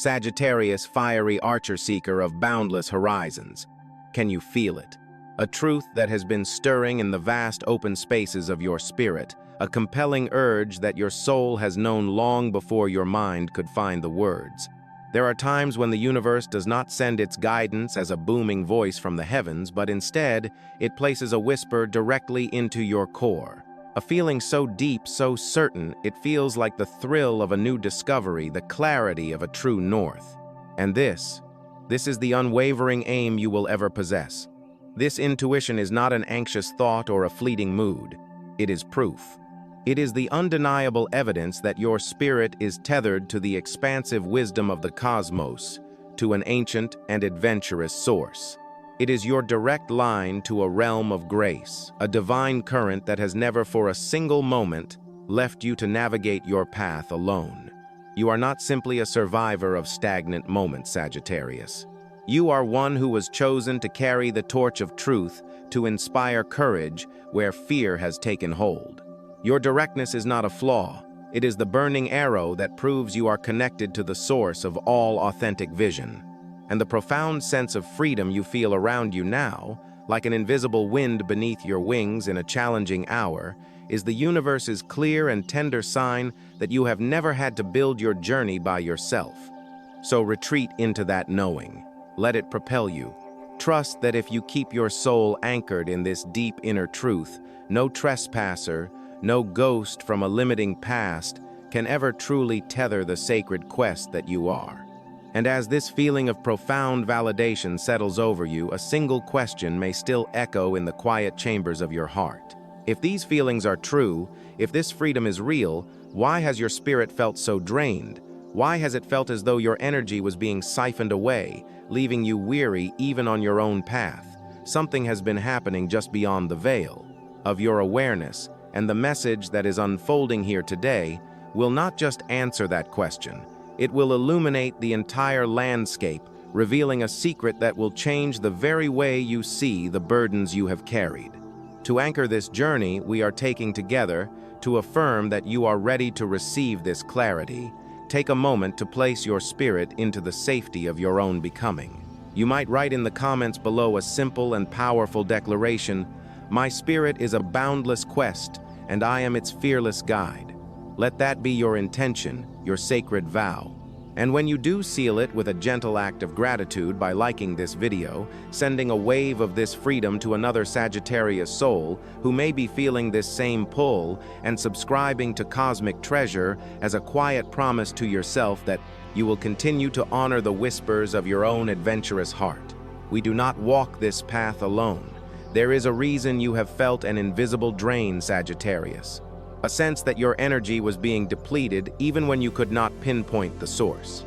Sagittarius, fiery archer-seeker of boundless horizons. Can you feel it? A truth that has been stirring in the vast open spaces of your spirit, a compelling urge that your soul has known long before your mind could find the words. There are times when the universe does not send its guidance as a booming voice from the heavens, but instead, it places a whisper directly into your core. A feeling so deep, so certain, it feels like the thrill of a new discovery, the clarity of a true north. And this is the unwavering aim you will ever possess. This intuition is not an anxious thought or a fleeting mood. It is proof. It is the undeniable evidence that your spirit is tethered to the expansive wisdom of the cosmos, to an ancient and adventurous source. It is your direct line to a realm of grace, a divine current that has never for a single moment left you to navigate your path alone. You are not simply a survivor of stagnant moments, Sagittarius. You are one who was chosen to carry the torch of truth, to inspire courage where fear has taken hold. Your directness is not a flaw. It is the burning arrow that proves you are connected to the source of all authentic vision. And the profound sense of freedom you feel around you now, like an invisible wind beneath your wings in a challenging hour, is the universe's clear and tender sign that you have never had to build your journey by yourself. So retreat into that knowing. Let it propel you. Trust that if you keep your soul anchored in this deep inner truth, no trespasser, no ghost from a limiting past can ever truly tether the sacred quest that you are. And as this feeling of profound validation settles over you, a single question may still echo in the quiet chambers of your heart. If these feelings are true, if this freedom is real, why has your spirit felt so drained? Why has it felt as though your energy was being siphoned away, leaving you weary even on your own path? Something has been happening just beyond the veil of your awareness, and the message that is unfolding here today will not just answer that question. It will illuminate the entire landscape, revealing a secret that will change the very way you see the burdens you have carried. To anchor this journey we are taking together, to affirm that you are ready to receive this clarity, take a moment to place your spirit into the safety of your own becoming. You might write in the comments below a simple and powerful declaration: "My spirit is a boundless quest, and I am its fearless guide." Let that be your intention, your sacred vow. And when you do, seal it with a gentle act of gratitude by liking this video, sending a wave of this freedom to another Sagittarius soul who may be feeling this same pull, and subscribing to Cosmic Treasure as a quiet promise to yourself that you will continue to honor the whispers of your own adventurous heart. We do not walk this path alone. There is a reason you have felt an invisible drain, Sagittarius. A sense that your energy was being depleted even when you could not pinpoint the source.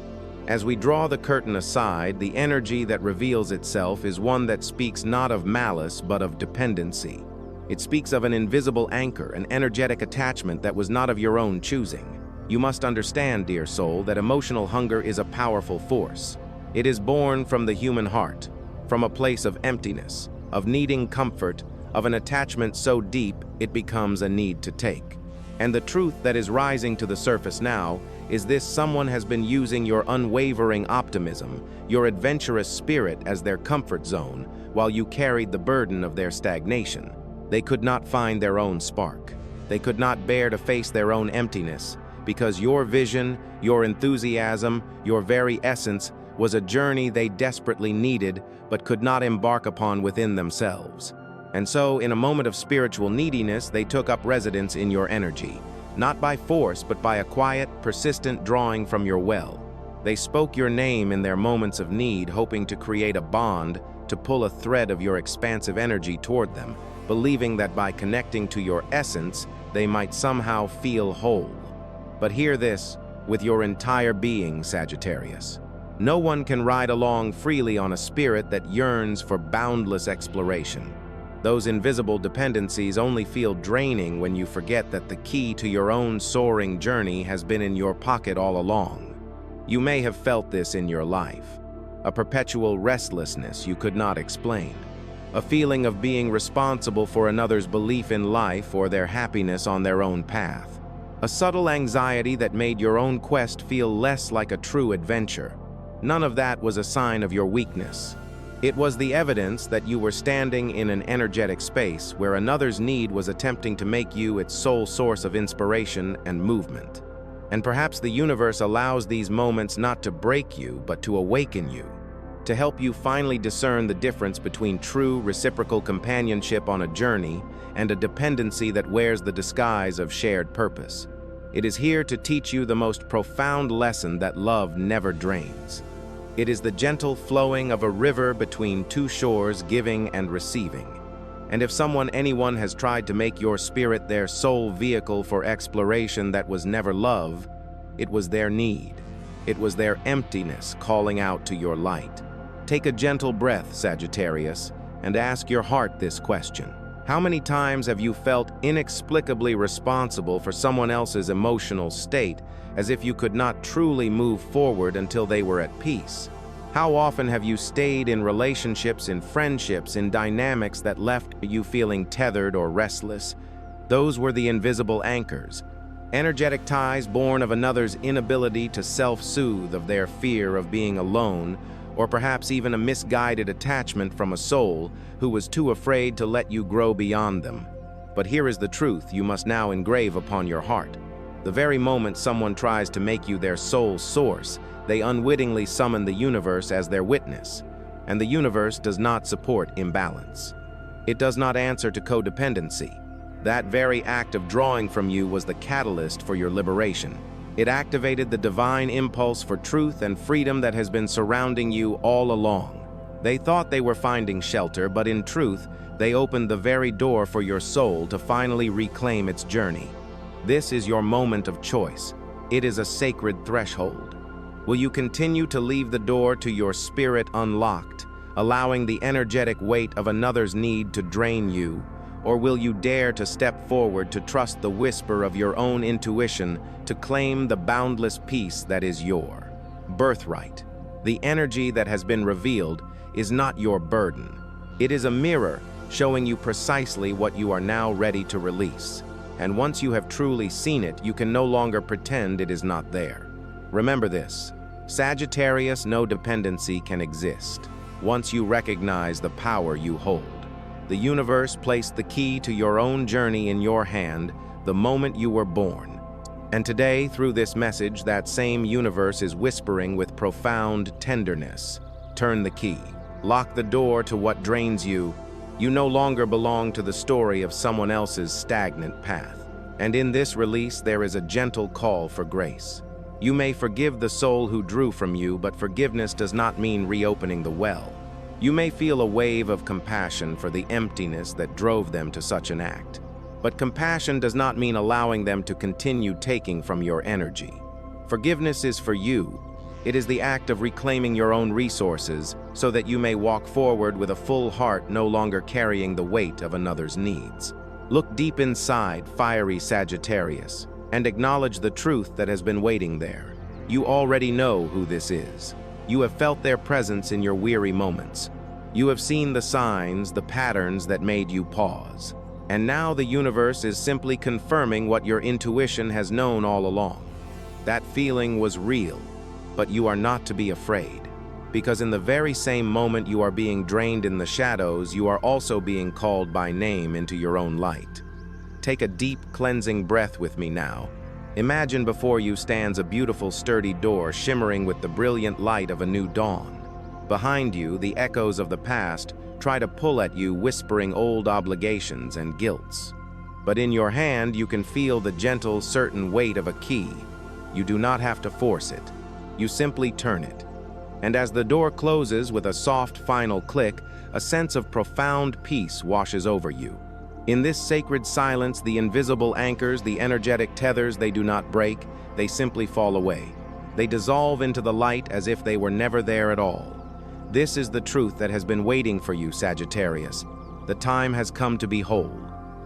As we draw the curtain aside, the energy that reveals itself is one that speaks not of malice but of dependency. It speaks of an invisible anchor, an energetic attachment that was not of your own choosing. You must understand, dear soul, that emotional hunger is a powerful force. It is born from the human heart, from a place of emptiness, of needing comfort, of an attachment so deep it becomes a need to take. And the truth that is rising to the surface now is this: someone has been using your unwavering optimism, your adventurous spirit as their comfort zone, while you carried the burden of their stagnation. They could not find their own spark. They could not bear to face their own emptiness, because your vision, your enthusiasm, your very essence was a journey they desperately needed but could not embark upon within themselves. And so, in a moment of spiritual neediness, they took up residence in your energy, not by force, but by a quiet, persistent drawing from your well. They spoke your name in their moments of need, hoping to create a bond, to pull a thread of your expansive energy toward them, believing that by connecting to your essence, they might somehow feel whole. But hear this with your entire being, Sagittarius. No one can ride along freely on a spirit that yearns for boundless exploration. Those invisible dependencies only feel draining when you forget that the key to your own soaring journey has been in your pocket all along. You may have felt this in your life, a perpetual restlessness you could not explain, a feeling of being responsible for another's belief in life or their happiness on their own path, a subtle anxiety that made your own quest feel less like a true adventure. None of that was a sign of your weakness. It was the evidence that you were standing in an energetic space where another's need was attempting to make you its sole source of inspiration and movement. And perhaps the universe allows these moments not to break you, but to awaken you, to help you finally discern the difference between true reciprocal companionship on a journey and a dependency that wears the disguise of shared purpose. It is here to teach you the most profound lesson that love never drains. It is the gentle flowing of a river between two shores, giving and receiving. And if anyone has tried to make your spirit their sole vehicle for exploration that was never love, it was their need. It was their emptiness calling out to your light. Take a gentle breath, Sagittarius, and ask your heart this question. How many times have you felt inexplicably responsible for someone else's emotional state, as if you could not truly move forward until they were at peace? How often have you stayed in relationships, in friendships, in dynamics that left you feeling tethered or restless? Those were the invisible anchors, energetic ties born of another's inability to self-soothe, of their fear of being alone, or perhaps even a misguided attachment from a soul who was too afraid to let you grow beyond them. But here is the truth you must now engrave upon your heart. The very moment someone tries to make you their sole source, they unwittingly summon the universe as their witness. And the universe does not support imbalance. It does not answer to codependency. That very act of drawing from you was the catalyst for your liberation. It activated the divine impulse for truth and freedom that has been surrounding you all along. They thought they were finding shelter, but in truth, they opened the very door for your soul to finally reclaim its journey. This is your moment of choice. It is a sacred threshold. Will you continue to leave the door to your spirit unlocked, allowing the energetic weight of another's need to drain you? Or will you dare to step forward to trust the whisper of your own intuition to claim the boundless peace that is your birthright? The energy that has been revealed is not your burden. It is a mirror showing you precisely what you are now ready to release. And once you have truly seen it, you can no longer pretend it is not there. Remember this, Sagittarius, no dependency can exist once you recognize the power you hold. The universe placed the key to your own journey in your hand the moment you were born. And today, through this message, that same universe is whispering with profound tenderness. Turn the key. Lock the door to what drains you. You no longer belong to the story of someone else's stagnant path. And in this release, there is a gentle call for grace. You may forgive the soul who drew from you, but forgiveness does not mean reopening the well. You may feel a wave of compassion for the emptiness that drove them to such an act. But compassion does not mean allowing them to continue taking from your energy. Forgiveness is for you. It is the act of reclaiming your own resources so that you may walk forward with a full heart, no longer carrying the weight of another's needs. Look deep inside, fiery Sagittarius, and acknowledge the truth that has been waiting there. You already know who this is. You have felt their presence in your weary moments. You have seen the signs, the patterns that made you pause. And now the universe is simply confirming what your intuition has known all along. That feeling was real, but you are not to be afraid. Because in the very same moment you are being drained in the shadows, you are also being called by name into your own light. Take a deep, cleansing breath with me now. Imagine before you stands a beautiful, sturdy door shimmering with the brilliant light of a new dawn. Behind you, the echoes of the past try to pull at you, whispering old obligations and guilts. But in your hand, you can feel the gentle, certain weight of a key. You do not have to force it. You simply turn it. And as the door closes with a soft, final click, a sense of profound peace washes over you. In this sacred silence, the invisible anchors, the energetic tethers, they do not break, they simply fall away. They dissolve into the light as if they were never there at all. This is the truth that has been waiting for you, Sagittarius. The time has come to be whole.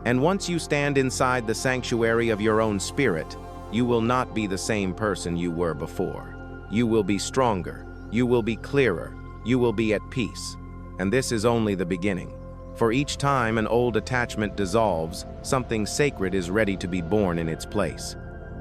And once you stand inside the sanctuary of your own spirit, you will not be the same person you were before. You will be stronger. You will be clearer. You will be at peace. And this is only the beginning. For each time an old attachment dissolves, something sacred is ready to be born in its place.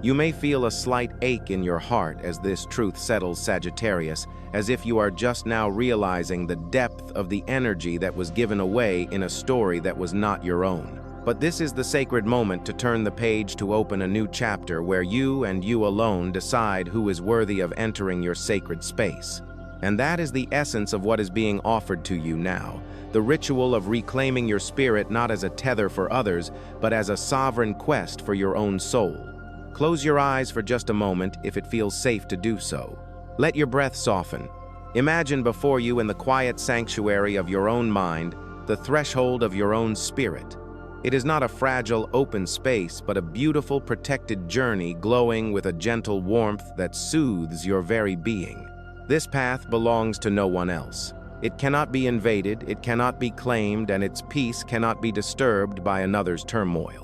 You may feel a slight ache in your heart as this truth settles, Sagittarius, as if you are just now realizing the depth of the energy that was given away in a story that was not your own. But this is the sacred moment to turn the page to open a new chapter where you and you alone decide who is worthy of entering your sacred space. And that is the essence of what is being offered to you now, the ritual of reclaiming your spirit not as a tether for others, but as a sovereign quest for your own soul. Close your eyes for just a moment if it feels safe to do so. Let your breath soften. Imagine before you in the quiet sanctuary of your own mind, the threshold of your own spirit. It is not a fragile, open space, but a beautiful, protected journey glowing with a gentle warmth that soothes your very being. This path belongs to no one else. It cannot be invaded, it cannot be claimed, and its peace cannot be disturbed by another's turmoil.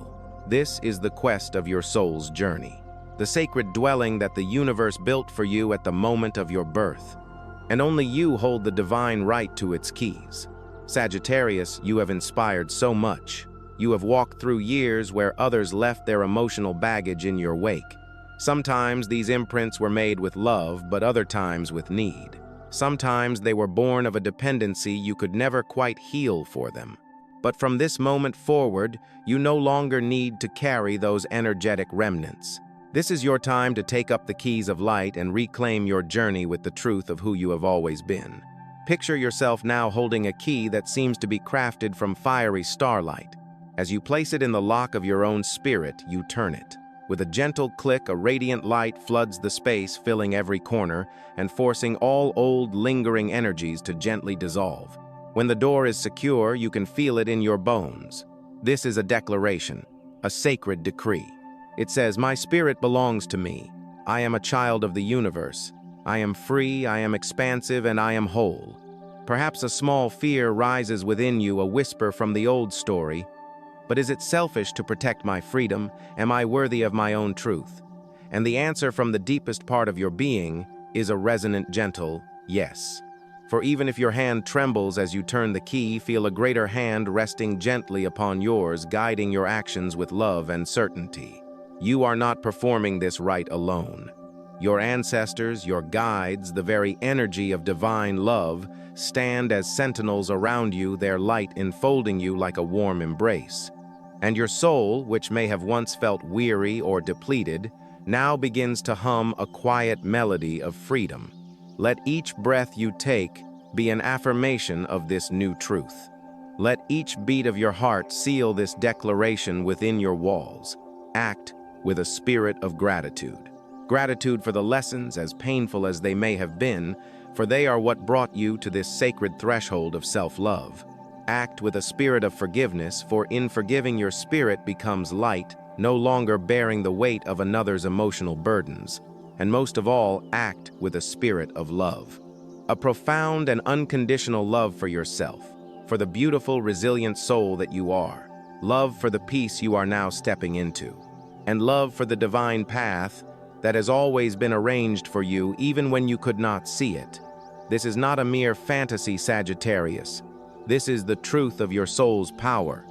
This is the quest of your soul's journey, the sacred dwelling that the universe built for you at the moment of your birth. And only you hold the divine right to its keys. Sagittarius, you have inspired so much. You have walked through years where others left their emotional baggage in your wake. Sometimes these imprints were made with love, but other times with need. Sometimes they were born of a dependency you could never quite heal for them. But from this moment forward, you no longer need to carry those energetic remnants. This is your time to take up the keys of light and reclaim your journey with the truth of who you have always been. Picture yourself now holding a key that seems to be crafted from fiery starlight. As you place it in the lock of your own spirit, you turn it. With a gentle click, a radiant light floods the space, filling every corner and forcing all old, lingering energies to gently dissolve. When the door is secure, you can feel it in your bones. This is a declaration, a sacred decree. It says, "My spirit belongs to me. I am a child of the universe. I am free, I am expansive, and I am whole." Perhaps a small fear rises within you, a whisper from the old story. But is it selfish to protect my freedom? Am I worthy of my own truth? And the answer from the deepest part of your being is a resonant, gentle yes. For even if your hand trembles as you turn the key, feel a greater hand resting gently upon yours, guiding your actions with love and certainty. You are not performing this rite alone. Your ancestors, your guides, the very energy of divine love, stand as sentinels around you, their light enfolding you like a warm embrace. And your soul, which may have once felt weary or depleted, now begins to hum a quiet melody of freedom. Let each breath you take be an affirmation of this new truth. Let each beat of your heart seal this declaration within your walls. Act with a spirit of gratitude. Gratitude for the lessons, as painful as they may have been, for they are what brought you to this sacred threshold of self-love. Act with a spirit of forgiveness, for in forgiving your spirit becomes light, no longer bearing the weight of another's emotional burdens. And most of all, act with a spirit of love. A profound and unconditional love for yourself, for the beautiful, resilient soul that you are. Love for the peace you are now stepping into. And love for the divine path that has always been arranged for you even when you could not see it. This is not a mere fantasy, Sagittarius. This is the truth of your soul's power.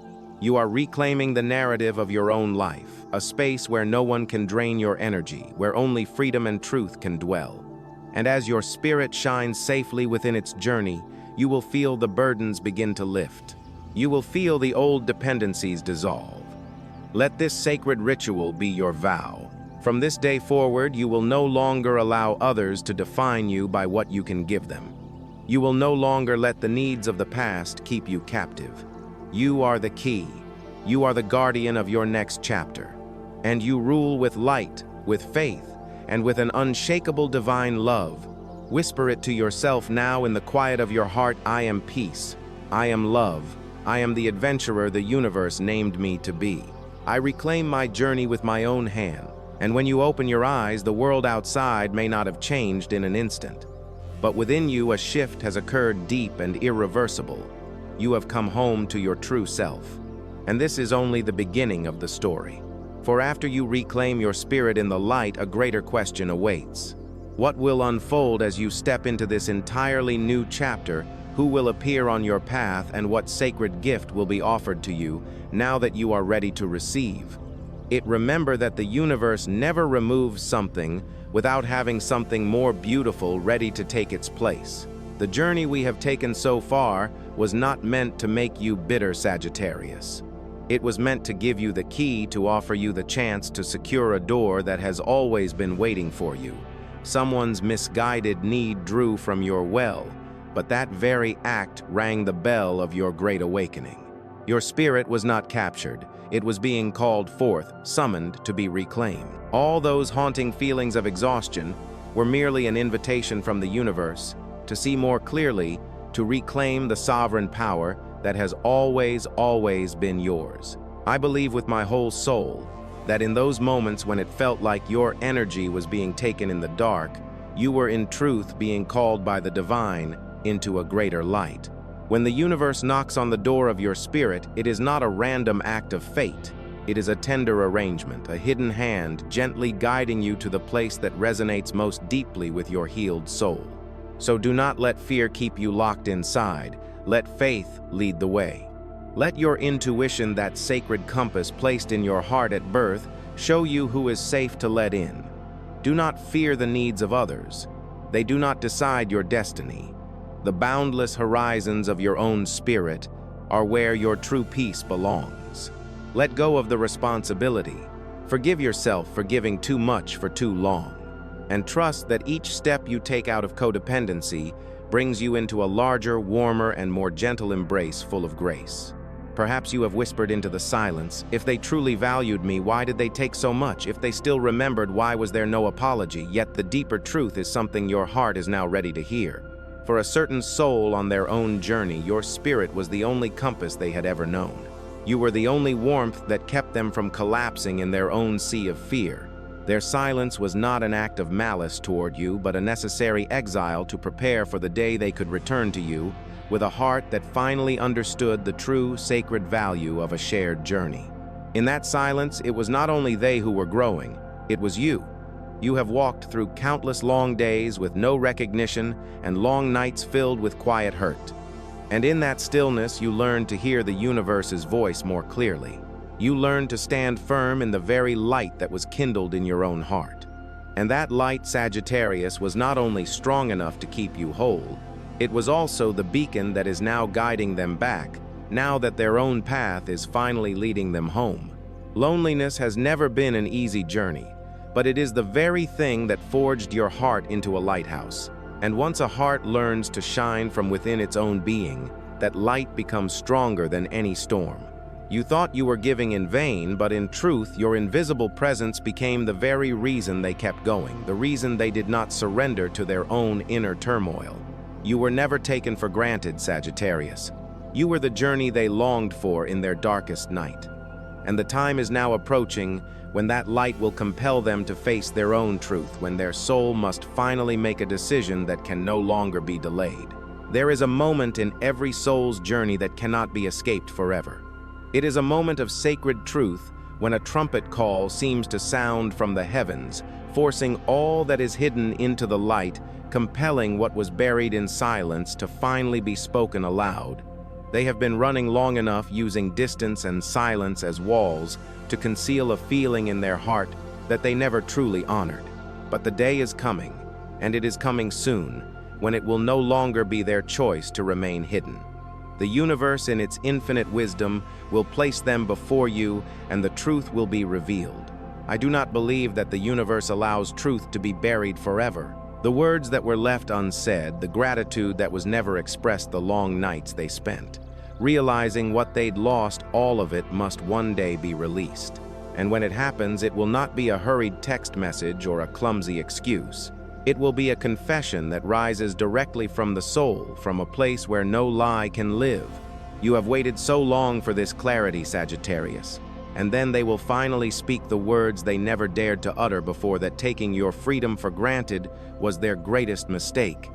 You are reclaiming the narrative of your own life, a space where no one can drain your energy, where only freedom and truth can dwell. And as your spirit shines safely within its journey, you will feel the burdens begin to lift. You will feel the old dependencies dissolve. Let this sacred ritual be your vow. From this day forward, you will no longer allow others to define you by what you can give them. You will no longer let the needs of the past keep you captive. You are the key. You are the guardian of your next chapter. And you rule with light, with faith, and with an unshakable divine love. Whisper it to yourself now in the quiet of your heart: I am peace. I am love. I am the adventurer the universe named me to be. I reclaim my journey with my own hand. And when you open your eyes, the world outside may not have changed in an instant. But within you, a shift has occurred deep and irreversible. You have come home to your true self. And this is only the beginning of the story. For after you reclaim your spirit in the light, a greater question awaits. What will unfold as you step into this entirely new chapter? Who will appear on your path, and what sacred gift will be offered to you now that you are ready to receive? Remember that the universe never removes something without having something more beautiful ready to take its place. The journey we have taken so far was not meant to make you bitter, Sagittarius. It was meant to give you the key to offer you the chance to secure a door that has always been waiting for you. Someone's misguided need drew from your well, but that very act rang the bell of your great awakening. Your spirit was not captured. It was being called forth, summoned to be reclaimed. All those haunting feelings of exhaustion were merely an invitation from the universe to see more clearly, to reclaim the sovereign power that has always been yours. I believe with my whole soul that in those moments when it felt like your energy was being taken in the dark, you were in truth being called by the divine into a greater light. When the universe knocks on the door of your spirit, it is not a random act of fate. It is a tender arrangement, a hidden hand gently guiding you to the place that resonates most deeply with your healed soul. So do not let fear keep you locked inside. Let faith lead the way. Let your intuition, that sacred compass placed in your heart at birth, show you who is safe to let in. Do not fear the needs of others. They do not decide your destiny. The boundless horizons of your own spirit are where your true peace belongs. Let go of the responsibility. Forgive yourself for giving too much for too long. And trust that each step you take out of codependency brings you into a larger, warmer, and more gentle embrace full of grace. Perhaps you have whispered into the silence, if they truly valued me, why did they take so much? If they still remembered, why was there no apology? Yet the deeper truth is something your heart is now ready to hear. For a certain soul on their own journey, your spirit was the only compass they had ever known. You were the only warmth that kept them from collapsing in their own sea of fear. Their silence was not an act of malice toward you, but a necessary exile to prepare for the day they could return to you with a heart that finally understood the true, sacred value of a shared journey. In that silence, it was not only they who were growing, it was you. You have walked through countless long days with no recognition and long nights filled with quiet hurt. And in that stillness, you learned to hear the universe's voice more clearly. You learned to stand firm in the very light that was kindled in your own heart. And that light, Sagittarius, was not only strong enough to keep you whole, it was also the beacon that is now guiding them back, now that their own path is finally leading them home. Loneliness has never been an easy journey, but it is the very thing that forged your heart into a lighthouse. And once a heart learns to shine from within its own being, that light becomes stronger than any storm. You thought you were giving in vain, but in truth, your invisible presence became the very reason they kept going, the reason they did not surrender to their own inner turmoil. You were never taken for granted, Sagittarius. You were the journey they longed for in their darkest night. And the time is now approaching when that light will compel them to face their own truth, when their soul must finally make a decision that can no longer be delayed. There is a moment in every soul's journey that cannot be escaped forever. It is a moment of sacred truth when a trumpet call seems to sound from the heavens, forcing all that is hidden into the light, compelling what was buried in silence to finally be spoken aloud. They have been running long enough using distance and silence as walls to conceal a feeling in their heart that they never truly honored. But the day is coming, and it is coming soon, when it will no longer be their choice to remain hidden. The universe in its infinite wisdom will place them before you, and the truth will be revealed. I do not believe that the universe allows truth to be buried forever. The words that were left unsaid, the gratitude that was never expressed, the long nights they spent. Realizing what they'd lost, all of it must one day be released. And when it happens, it will not be a hurried text message or a clumsy excuse. It will be a confession that rises directly from the soul, from a place where no lie can live. You have waited so long for this clarity, Sagittarius. And then they will finally speak the words they never dared to utter before, that taking your freedom for granted was their greatest mistake.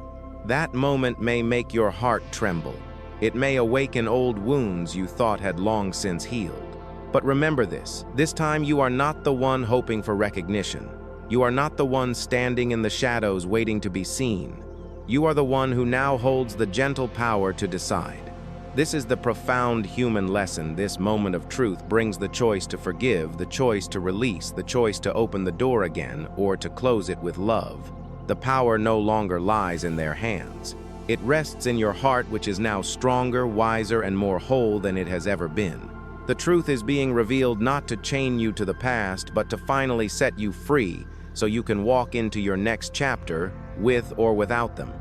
That moment may make your heart tremble. It may awaken old wounds you thought had long since healed. But remember this time you are not the one hoping for recognition. You are not the one standing in the shadows waiting to be seen. You are the one who now holds the gentle power to decide. This is the profound human lesson. This moment of truth brings the choice to forgive, the choice to release, the choice to open the door again, or to close it with love. The power no longer lies in their hands. It rests in your heart, which is now stronger, wiser, and more whole than it has ever been. The truth is being revealed not to chain you to the past, but to finally set you free, so you can walk into your next chapter, with or without them.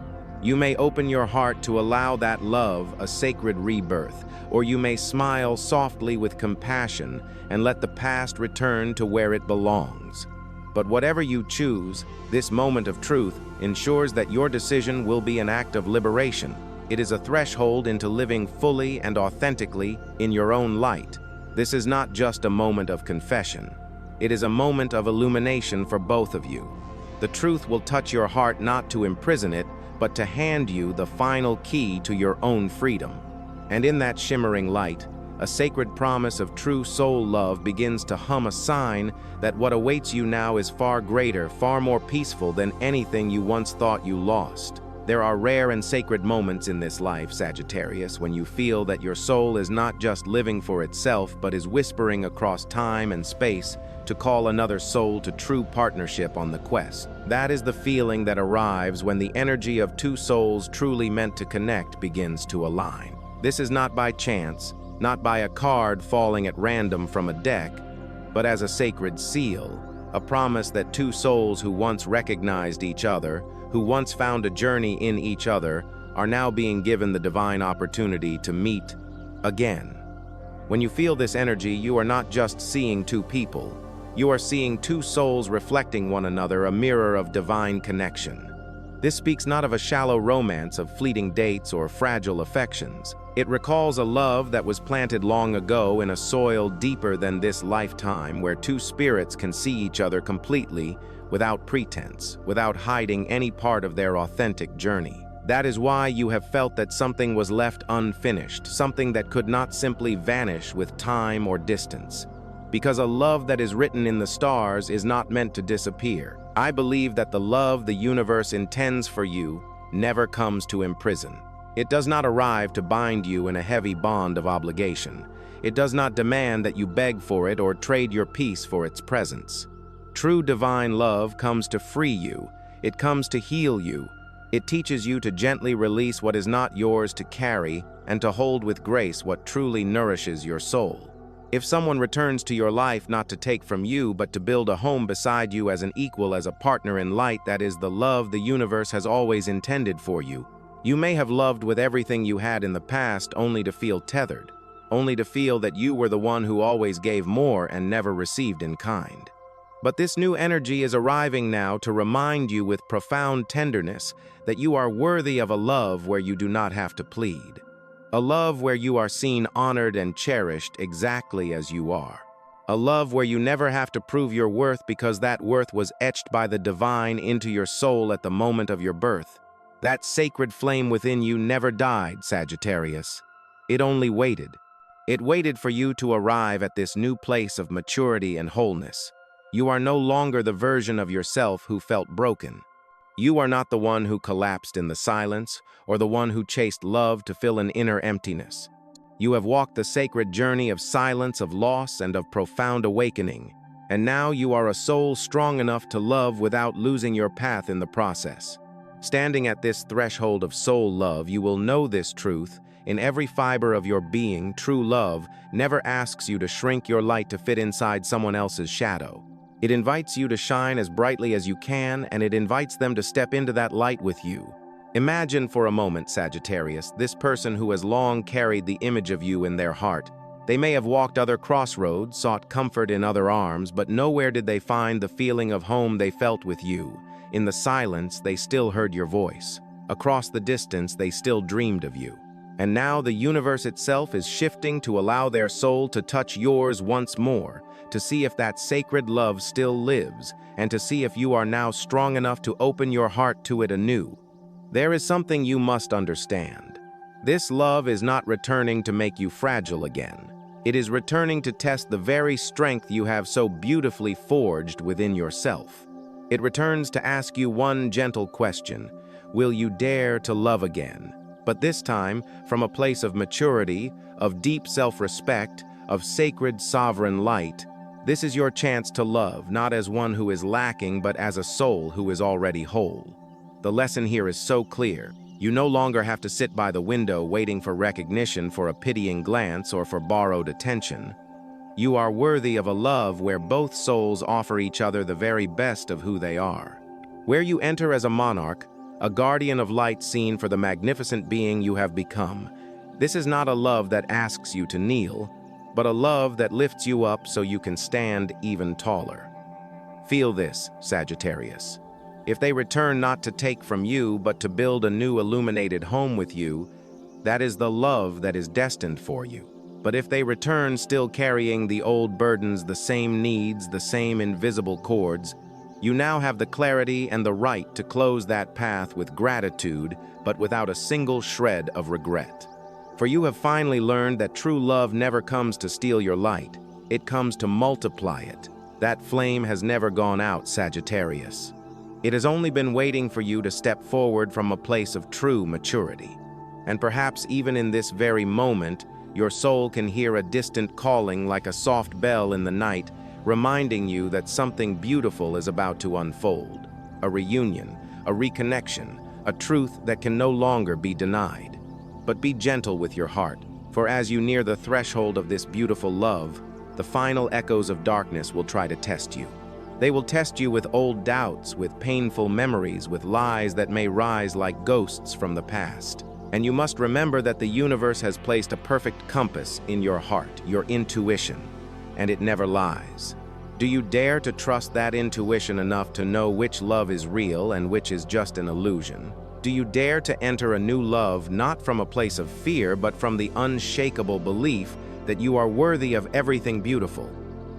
You may open your heart to allow that love a sacred rebirth, or you may smile softly with compassion and let the past return to where it belongs. But whatever you choose, this moment of truth ensures that your decision will be an act of liberation. It is a threshold into living fully and authentically in your own light. This is not just a moment of confession. It is a moment of illumination for both of you. The truth will touch your heart not to imprison it, but to hand you the final key to your own freedom. And in that shimmering light, a sacred promise of true soul love begins to hum, a sign that what awaits you now is far greater, far more peaceful than anything you once thought you lost. There are rare and sacred moments in this life, Sagittarius, when you feel that your soul is not just living for itself, but is whispering across time and space to call another soul to true partnership on the quest. That is the feeling that arrives when the energy of two souls truly meant to connect begins to align. This is not by chance, not by a card falling at random from a deck, but as a sacred seal, a promise that two souls who once recognized each other, who once found a journey in each other, are now being given the divine opportunity to meet again. When you feel this energy, you are not just seeing two people. You are seeing two souls reflecting one another, a mirror of divine connection. This speaks not of a shallow romance of fleeting dates or fragile affections. It recalls a love that was planted long ago in a soil deeper than this lifetime, where two spirits can see each other completely, without pretense, without hiding any part of their authentic journey. That is why you have felt that something was left unfinished, something that could not simply vanish with time or distance. Because a love that is written in the stars is not meant to disappear. I believe that the love the universe intends for you never comes to imprison. It does not arrive to bind you in a heavy bond of obligation. It does not demand that you beg for it or trade your peace for its presence. True divine love comes to free you. It comes to heal you. It teaches you to gently release what is not yours to carry and to hold with grace what truly nourishes your soul. If someone returns to your life not to take from you, but to build a home beside you as an equal, as a partner in light, that is the love the universe has always intended for you. You may have loved with everything you had in the past, only to feel tethered, only to feel that you were the one who always gave more and never received in kind. But this new energy is arriving now to remind you with profound tenderness that you are worthy of a love where you do not have to plead. A love where you are seen, honored, and cherished exactly as you are. A love where you never have to prove your worth, because that worth was etched by the divine into your soul at the moment of your birth. That sacred flame within you never died, Sagittarius. It only waited. It waited for you to arrive at this new place of maturity and wholeness. You are no longer the version of yourself who felt broken. You are not the one who collapsed in the silence, or the one who chased love to fill an inner emptiness. You have walked the sacred journey of silence, of loss, and of profound awakening, and now you are a soul strong enough to love without losing your path in the process. Standing at this threshold of soul love, you will know this truth. In every fiber of your being, true love never asks you to shrink your light to fit inside someone else's shadow. It invites you to shine as brightly as you can, and it invites them to step into that light with you. Imagine for a moment, Sagittarius, this person who has long carried the image of you in their heart. They may have walked other crossroads, sought comfort in other arms, but nowhere did they find the feeling of home they felt with you. In the silence, they still heard your voice. Across the distance, they still dreamed of you. And now the universe itself is shifting to allow their soul to touch yours once more, to see if that sacred love still lives, and to see if you are now strong enough to open your heart to it anew. There is something you must understand. This love is not returning to make you fragile again. It is returning to test the very strength you have so beautifully forged within yourself. It returns to ask you one gentle question: will you dare to love again? But this time, from a place of maturity, of deep self-respect, of sacred sovereign light. This is your chance to love, not as one who is lacking, but as a soul who is already whole. The lesson here is so clear. You no longer have to sit by the window waiting for recognition, for a pitying glance, or for borrowed attention. You are worthy of a love where both souls offer each other the very best of who they are. Where you enter as a monarch, a guardian of light seen for the magnificent being you have become. This is not a love that asks you to kneel, but a love that lifts you up so you can stand even taller. Feel this, Sagittarius. If they return not to take from you, but to build a new illuminated home with you, that is the love that is destined for you. But if they return still carrying the old burdens, the same needs, the same invisible cords, you now have the clarity and the right to close that path with gratitude, but without a single shred of regret. For you have finally learned that true love never comes to steal your light. It comes to multiply it. That flame has never gone out, Sagittarius. It has only been waiting for you to step forward from a place of true maturity. And perhaps even in this very moment, your soul can hear a distant calling like a soft bell in the night, reminding you that something beautiful is about to unfold. A reunion, a reconnection, a truth that can no longer be denied. But be gentle with your heart, for as you near the threshold of this beautiful love, the final echoes of darkness will try to test you. They will test you with old doubts, with painful memories, with lies that may rise like ghosts from the past. And you must remember that the universe has placed a perfect compass in your heart, your intuition, and it never lies. Do you dare to trust that intuition enough to know which love is real and which is just an illusion? Do you dare to enter a new love not from a place of fear, but from the unshakable belief that you are worthy of everything beautiful?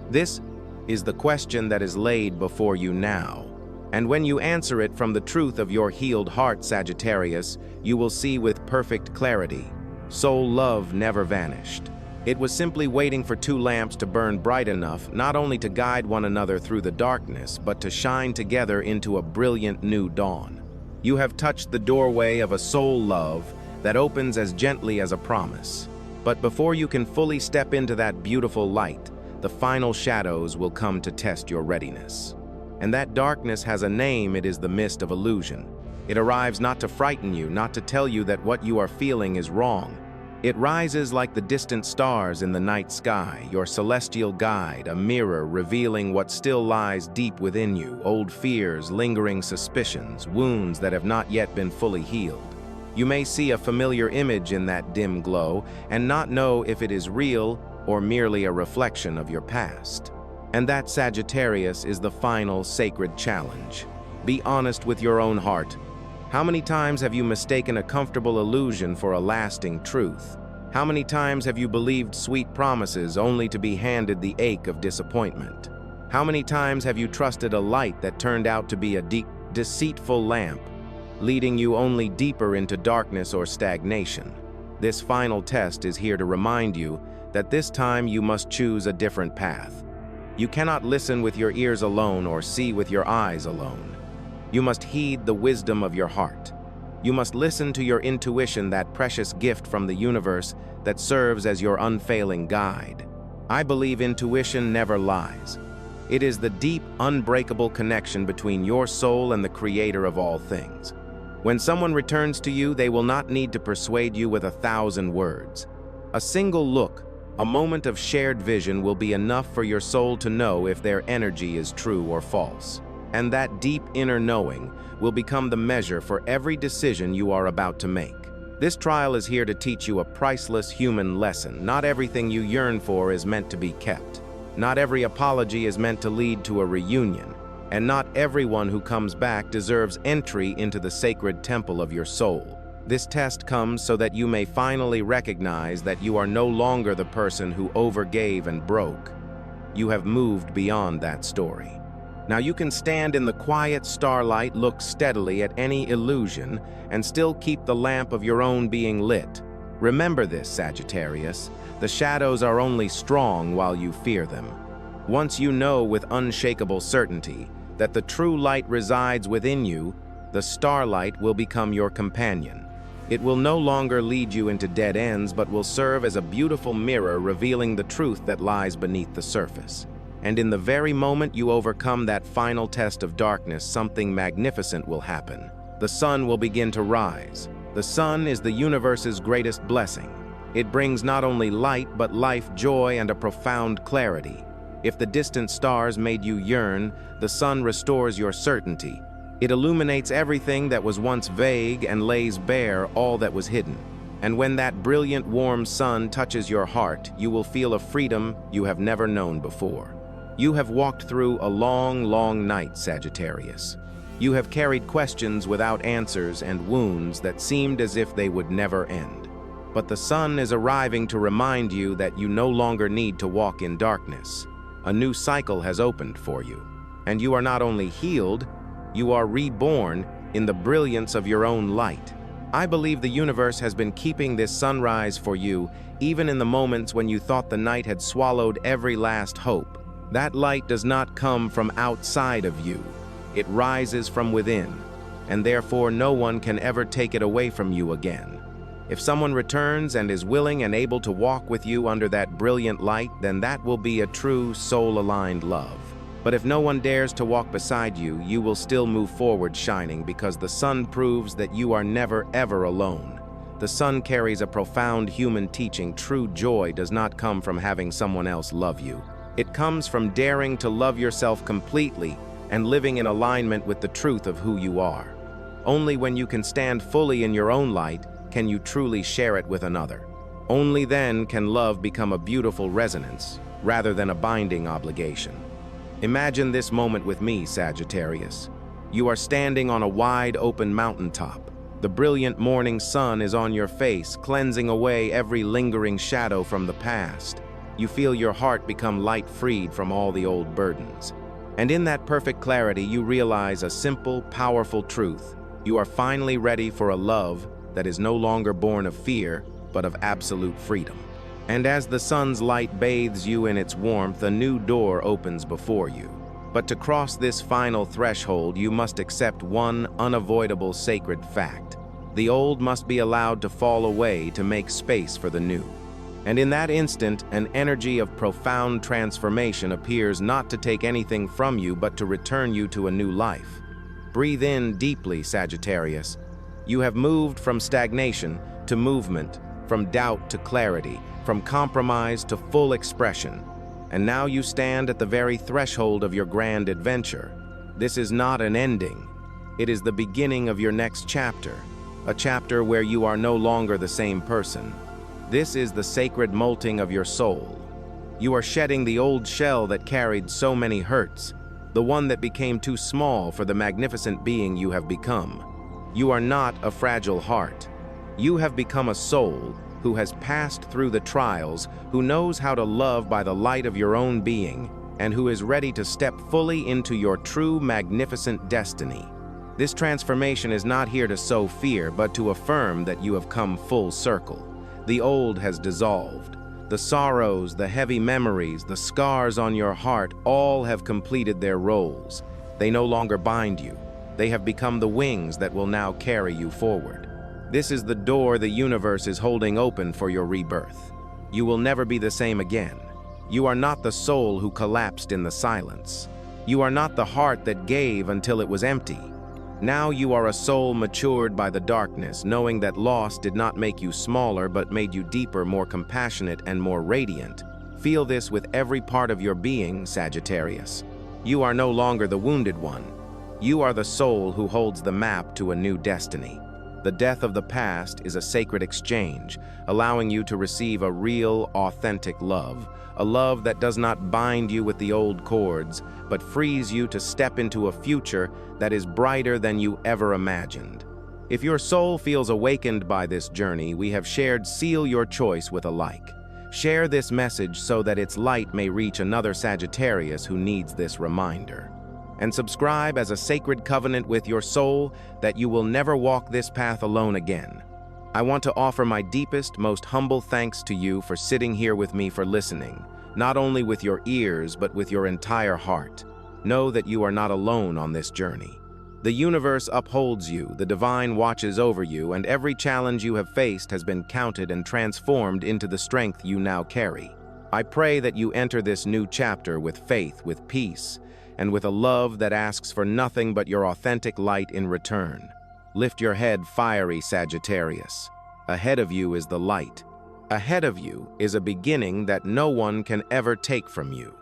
This is the question that is laid before you now. And when you answer it from the truth of your healed heart, Sagittarius, you will see with perfect clarity. Soul love never vanished. It was simply waiting for two lamps to burn bright enough not only to guide one another through the darkness, but to shine together into a brilliant new dawn. You have touched the doorway of a soul love that opens as gently as a promise. But before you can fully step into that beautiful light, the final shadows will come to test your readiness. And that darkness has a name. It is the mist of illusion. It arrives not to frighten you, not to tell you that what you are feeling is wrong. It rises like the distant stars in the night sky, your celestial guide, a mirror revealing what still lies deep within you, old fears, lingering suspicions, wounds that have not yet been fully healed. You may see a familiar image in that dim glow and not know if it is real or merely a reflection of your past. And that, Sagittarius, is the final sacred challenge. Be honest with your own heart. How many times have you mistaken a comfortable illusion for a lasting truth? How many times have you believed sweet promises only to be handed the ache of disappointment? How many times have you trusted a light that turned out to be a deceitful lamp, leading you only deeper into darkness or stagnation? This final test is here to remind you that this time you must choose a different path. You cannot listen with your ears alone or see with your eyes alone. You must heed the wisdom of your heart. You must listen to your intuition, that precious gift from the universe that serves as your unfailing guide. I believe intuition never lies. It is the deep, unbreakable connection between your soul and the creator of all things. When someone returns to you, they will not need to persuade you with 1,000 words. A single look, a moment of shared vision will be enough for your soul to know if their energy is true or false. And that deep inner knowing will become the measure for every decision you are about to make. This trial is here to teach you a priceless human lesson. Not everything you yearn for is meant to be kept. Not every apology is meant to lead to a reunion. And not everyone who comes back deserves entry into the sacred temple of your soul. This test comes so that you may finally recognize that you are no longer the person who overgave and broke. You have moved beyond that story. Now you can stand in the quiet starlight, look steadily at any illusion, and still keep the lamp of your own being lit. Remember this, Sagittarius. The shadows are only strong while you fear them. Once you know with unshakable certainty that the true light resides within you, the starlight will become your companion. It will no longer lead you into dead ends, but will serve as a beautiful mirror revealing the truth that lies beneath the surface. And in the very moment you overcome that final test of darkness, something magnificent will happen. The sun will begin to rise. The sun is the universe's greatest blessing. It brings not only light, but life, joy, and a profound clarity. If the distant stars made you yearn, the sun restores your certainty. It illuminates everything that was once vague and lays bare all that was hidden. And when that brilliant, warm sun touches your heart, you will feel a freedom you have never known before. You have walked through a long, long night, Sagittarius. You have carried questions without answers and wounds that seemed as if they would never end. But the sun is arriving to remind you that you no longer need to walk in darkness. A new cycle has opened for you. And you are not only healed, you are reborn in the brilliance of your own light. I believe the universe has been keeping this sunrise for you, even in the moments when you thought the night had swallowed every last hope. That light does not come from outside of you. It rises from within, and therefore no one can ever take it away from you again. If someone returns and is willing and able to walk with you under that brilliant light, then that will be a true soul-aligned love. But if no one dares to walk beside you, you will still move forward shining, because the sun proves that you are never ever alone. The sun carries a profound human teaching. True joy does not come from having someone else love you. It comes from daring to love yourself completely and living in alignment with the truth of who you are. Only when you can stand fully in your own light can you truly share it with another. Only then can love become a beautiful resonance rather than a binding obligation. Imagine this moment with me, Sagittarius. You are standing on a wide open mountaintop. The brilliant morning sun is on your face, cleansing away every lingering shadow from the past. You feel your heart become light, freed from all the old burdens. And in that perfect clarity, you realize a simple, powerful truth. You are finally ready for a love that is no longer born of fear, but of absolute freedom. And as the sun's light bathes you in its warmth, a new door opens before you. But to cross this final threshold, you must accept one unavoidable sacred fact. The old must be allowed to fall away to make space for the new. And in that instant, an energy of profound transformation appears, not to take anything from you, but to return you to a new life. Breathe in deeply, Sagittarius. You have moved from stagnation to movement, from doubt to clarity, from compromise to full expression. And now you stand at the very threshold of your grand adventure. This is not an ending. It is the beginning of your next chapter, a chapter where you are no longer the same person. This is the sacred molting of your soul. You are shedding the old shell that carried so many hurts, the one that became too small for the magnificent being you have become. You are not a fragile heart. You have become a soul who has passed through the trials, who knows how to love by the light of your own being, and who is ready to step fully into your true magnificent destiny. This transformation is not here to sow fear, but to affirm that you have come full circle. The old has dissolved. The sorrows, the heavy memories, the scars on your heart, all have completed their roles. They no longer bind you. They have become the wings that will now carry you forward. This is the door the universe is holding open for your rebirth. You will never be the same again. You are not the soul who collapsed in the silence. You are not the heart that gave until it was empty. Now you are a soul matured by the darkness, knowing that loss did not make you smaller, but made you deeper, more compassionate, and more radiant. Feel this with every part of your being, Sagittarius. You are no longer the wounded one. You are the soul who holds the map to a new destiny. The death of the past is a sacred exchange, allowing you to receive a real, authentic love, a love that does not bind you with the old cords, but frees you to step into a future that is brighter than you ever imagined. If your soul feels awakened by this journey, we have shared Seal Your Choice with a like. Share this message so that its light may reach another Sagittarius who needs this reminder. And subscribe as a sacred covenant with your soul that you will never walk this path alone again. I want to offer my deepest, most humble thanks to you for sitting here with me, for listening, not only with your ears, but with your entire heart. Know that you are not alone on this journey. The universe upholds you, the divine watches over you, and every challenge you have faced has been counted and transformed into the strength you now carry. I pray that you enter this new chapter with faith, with peace, and with a love that asks for nothing but your authentic light in return. Lift your head, fiery Sagittarius. Ahead of you is the light. Ahead of you is a beginning that no one can ever take from you.